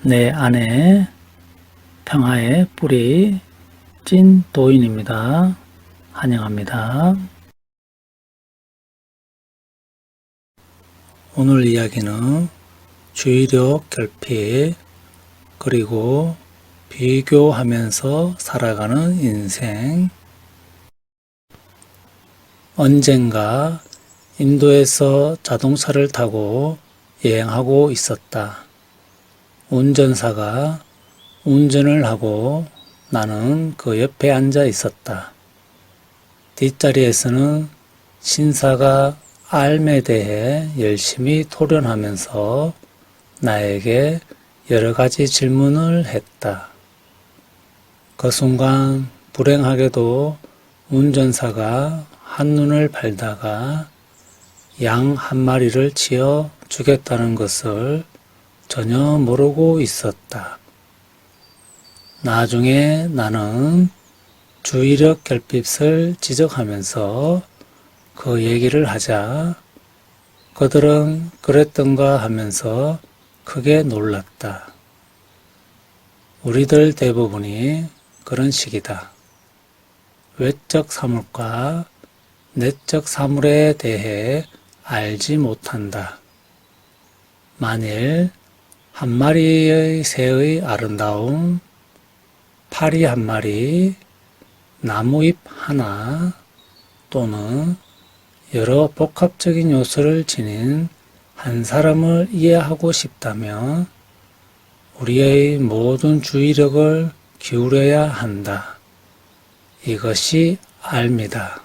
내 안에 평화의 뿌리 찐 도인입니다. 환영합니다. 오늘 이야기는 주의력 결핍 그리고 비교하면서 살아가는 인생. 언젠가 인도에서 자동차를 타고 여행하고 있었다. 운전사가 운전을 하고 나는 그 옆에 앉아 있었다. 뒷자리에서는 신사가 삶에 대해 열심히 토론하면서 나에게 여러 가지 질문을 했다. 그 순간 불행하게도 운전사가 한눈을 팔다가 양 한 마리를 치어 죽였다는 것을 전혀 모르고 있었다. 나중에 나는 주의력 결핍을 지적하면서 그 얘기를 하자 그들은 그랬던가 하면서 크게 놀랐다. 우리들 대부분이 그런 식이다. 외적 사물과 내적 사물에 대해 알지 못한다. 만일 한 마리의 새의 아름다움, 파리 한 마리, 나무잎 하나 또는 여러 복합적인 요소를 지닌 한 사람을 이해하고 싶다면 우리의 모든 주의력을 기울여야 한다. 이것이 알미다.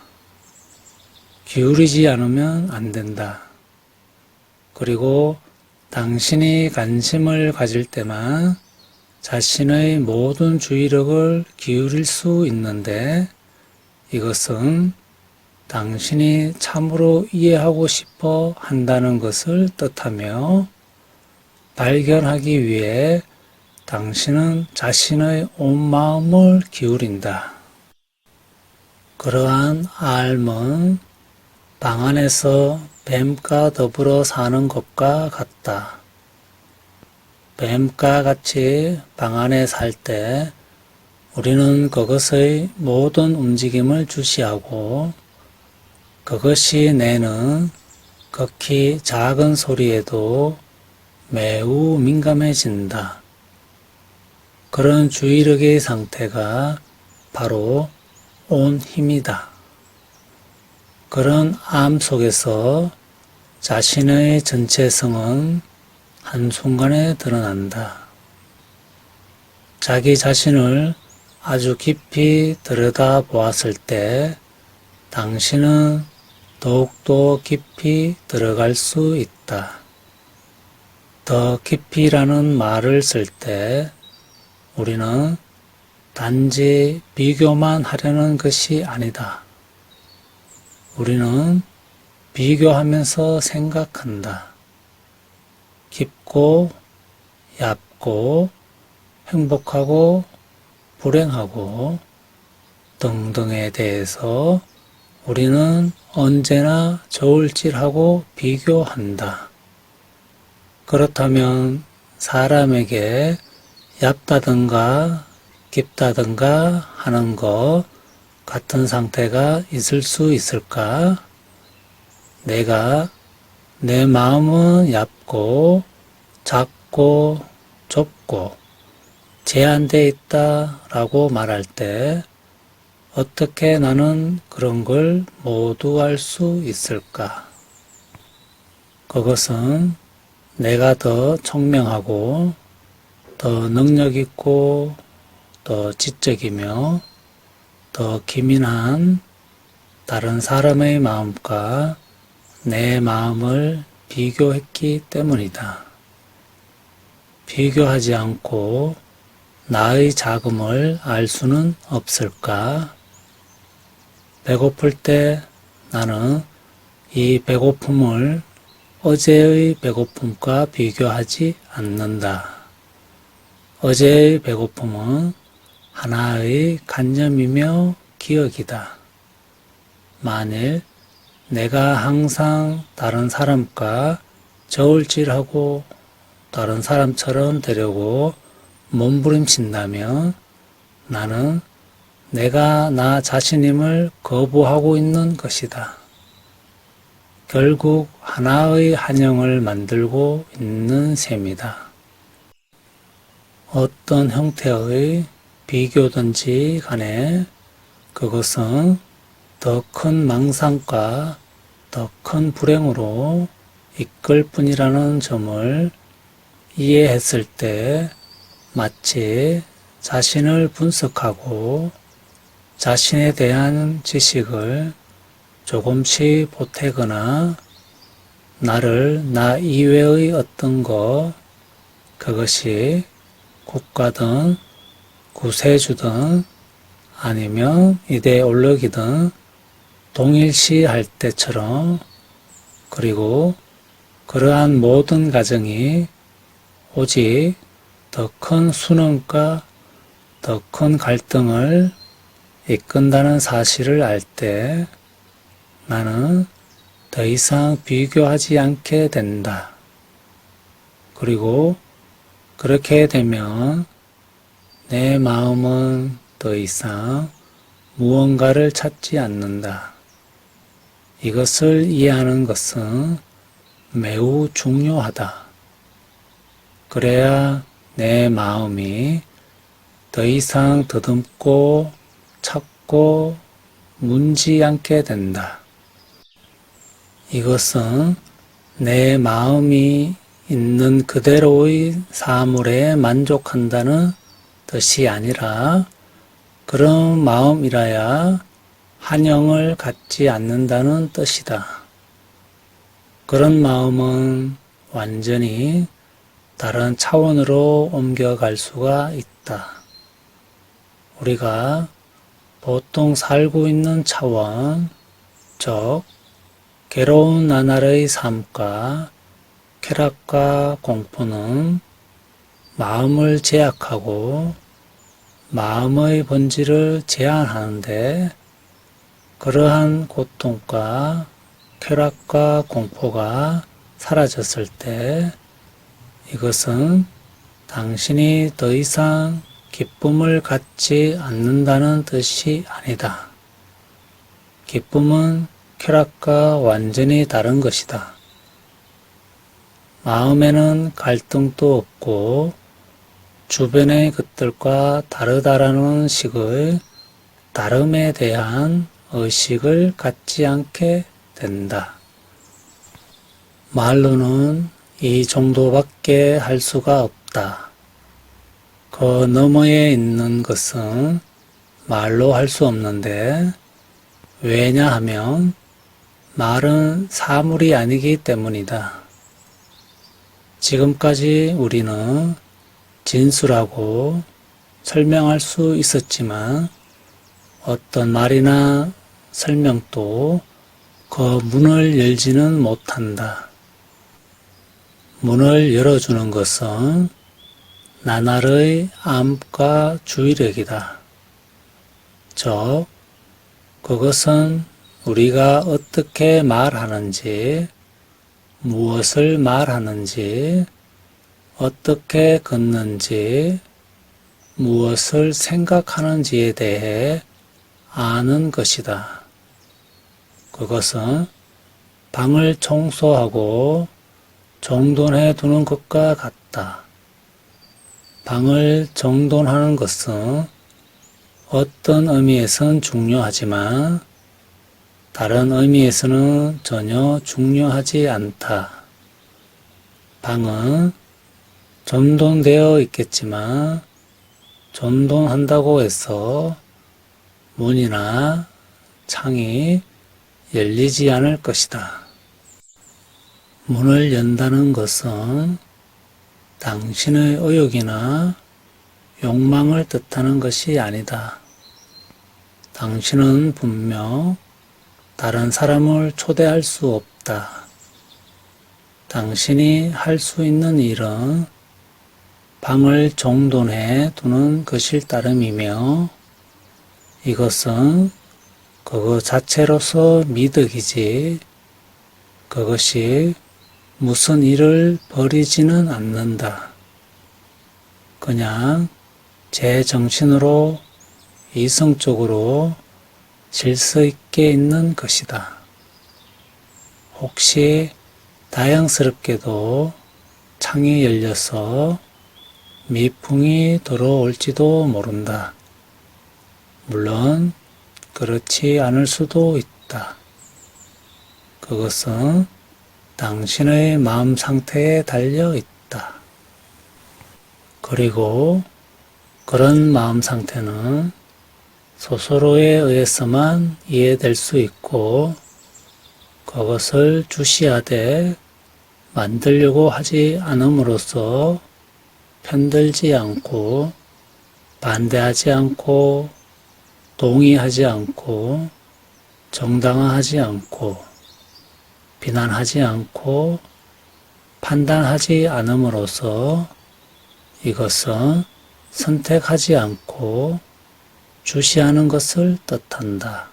기울이지 않으면 안 된다. 그리고 당신이 관심을 가질 때만 자신의 모든 주의력을 기울일 수 있는데 이것은 당신이 참으로 이해하고 싶어 한다는 것을 뜻하며 발견하기 위해 당신은 자신의 온 마음을 기울인다. 그러한 알은 방 안에서 뱀과 더불어 사는 것과 같다. 뱀과 같이 방 안에 살 때 우리는 그것의 모든 움직임을 주시하고 그것이 내는 극히 작은 소리에도 매우 민감해진다. 그런 주의력의 상태가 바로 온 힘이다. 그런 암 속에서 자신의 전체성은 한순간에 드러난다. 자기 자신을 아주 깊이 들여다 보았을 때 당신은 더욱더 깊이 들어갈 수 있다. 더 깊이라는 말을 쓸 때 우리는 단지 비교만 하려는 것이 아니다. 우리는 비교하면서 생각한다. 깊고 얕고 행복하고 불행하고 등등에 대해서 우리는 언제나 저울질하고 비교한다. 그렇다면 사람에게 얕다든가 깊다든가 하는 것 같은 상태가 있을 수 있을까? 내 마음은 얕고 작고 좁고 제한되어 있다 라고 말할 때 어떻게 나는 그런 걸 모두 알 수 있을까? 그것은 내가 더 청명하고 더 능력 있고 더 지적이며 더 기민한 다른 사람의 마음과 내 마음을 비교했기 때문이다. 비교하지 않고 나의 작음을 알 수는 없을까? 배고플 때 나는 이 배고픔을 어제의 배고픔과 비교하지 않는다. 어제의 배고픔은 하나의 관념이며 기억이다. 만일 내가 항상 다른 사람과 저울질하고 다른 사람처럼 되려고 몸부림친다면 나는 내가 나 자신임을 거부하고 있는 것이다. 결국 하나의 한형을 만들고 있는 셈이다. 어떤 형태의 비교든지 간에 그것은 더 큰 망상과 더 큰 불행으로 이끌 뿐이라는 점을 이해했을 때 마치 자신을 분석하고 자신에 대한 지식을 조금씩 보태거나 나를 나 이외의 어떤 것, 그것이 국가든 구세주든 아니면 이데올로기든 동일시할 때처럼, 그리고 그러한 모든 과정이 오직 더 큰 순환과 더 큰 갈등을 이끈다는 사실을 알 때 나는 더 이상 비교하지 않게 된다. 그리고 그렇게 되면 내 마음은 더 이상 무언가를 찾지 않는다. 이것을 이해하는 것은 매우 중요하다. 그래야 내 마음이 더 이상 더듬고 찾고 묻지 않게 된다. 이것은 내 마음이 있는 그대로의 사물에 만족한다는 뜻이 아니라 그런 마음이라야 한형을 갖지 않는다는 뜻이다. 그런 마음은 완전히 다른 차원으로 옮겨갈 수가 있다. 우리가 보통 살고 있는 차원, 즉 괴로운 나날의 삶과 쾌락과 공포는 마음을 제약하고 마음의 본질을 제한하는데, 그러한 고통과 쾌락과 공포가 사라졌을 때 이것은 당신이 더 이상 기쁨을 갖지 않는다는 뜻이 아니다. 기쁨은 쾌락과 완전히 다른 것이다. 마음에는 갈등도 없고 주변의 것들과 다르다라는 식의 다름에 대한 의식을 갖지 않게 된다. 말로는 이 정도밖에 할 수가 없다. 그 너머에 있는 것은 말로 할 수 없는데, 왜냐하면 말은 사물이 아니기 때문이다. 지금까지 우리는 진술하고 설명할 수 있었지만 어떤 말이나 설명도 그 문을 열지는 못한다. 문을 열어주는 것은 나날의 암과 주의력이다. 즉, 그것은 우리가 어떻게 말하는지, 무엇을 말하는지, 어떻게 걷는지, 무엇을 생각하는지에 대해 아는 것이다. 그것은 방을 청소하고 정돈해 두는 것과 같다. 방을 정돈하는 것은 어떤 의미에선 중요하지만 다른 의미에서는 전혀 중요하지 않다. 방은 정돈되어 있겠지만 정돈한다고 해서 문이나 창이 열리지 않을 것이다. 문을 연다는 것은 당신의 의욕이나 욕망을 뜻하는 것이 아니다. 당신은 분명 다른 사람을 초대할 수 없다. 당신이 할 수 있는 일은 방을 정돈해 두는 것일 따름이며, 이것은 그것 자체로서 미덕이지 그것이 무슨 일을 벌이지는 않는다. 그냥 제 정신으로 이성적으로 질서 있게 있는 것이다. 혹시 다양스럽게도 창이 열려서 미풍이 들어올지도 모른다. 물론 그렇지 않을 수도 있다. 그것은 당신의 마음 상태에 달려 있다. 그리고 그런 마음 상태는 스스로에 의해서만 이해될 수 있고 그것을 주시하되 만들려고 하지 않음으로써 편들지 않고 반대하지 않고 동의하지 않고 정당화하지 않고 비난하지 않고 판단하지 않음으로써 이것은 선택하지 않고 주시하는 것을 뜻한다.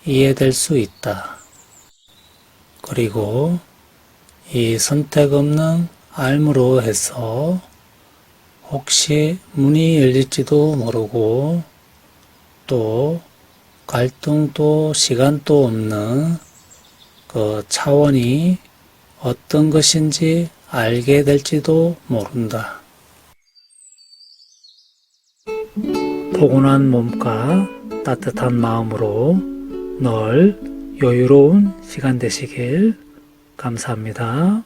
이해될 수 있다. 그리고 이 선택 없는 알므로 해서 혹시 문이 열릴지도 모르고 또 갈등도 시간도 없는 그 차원이 어떤 것인지 알게 될지도 모른다. 포근한 몸과 따뜻한 마음으로 늘 여유로운 시간 되시길 감사합니다.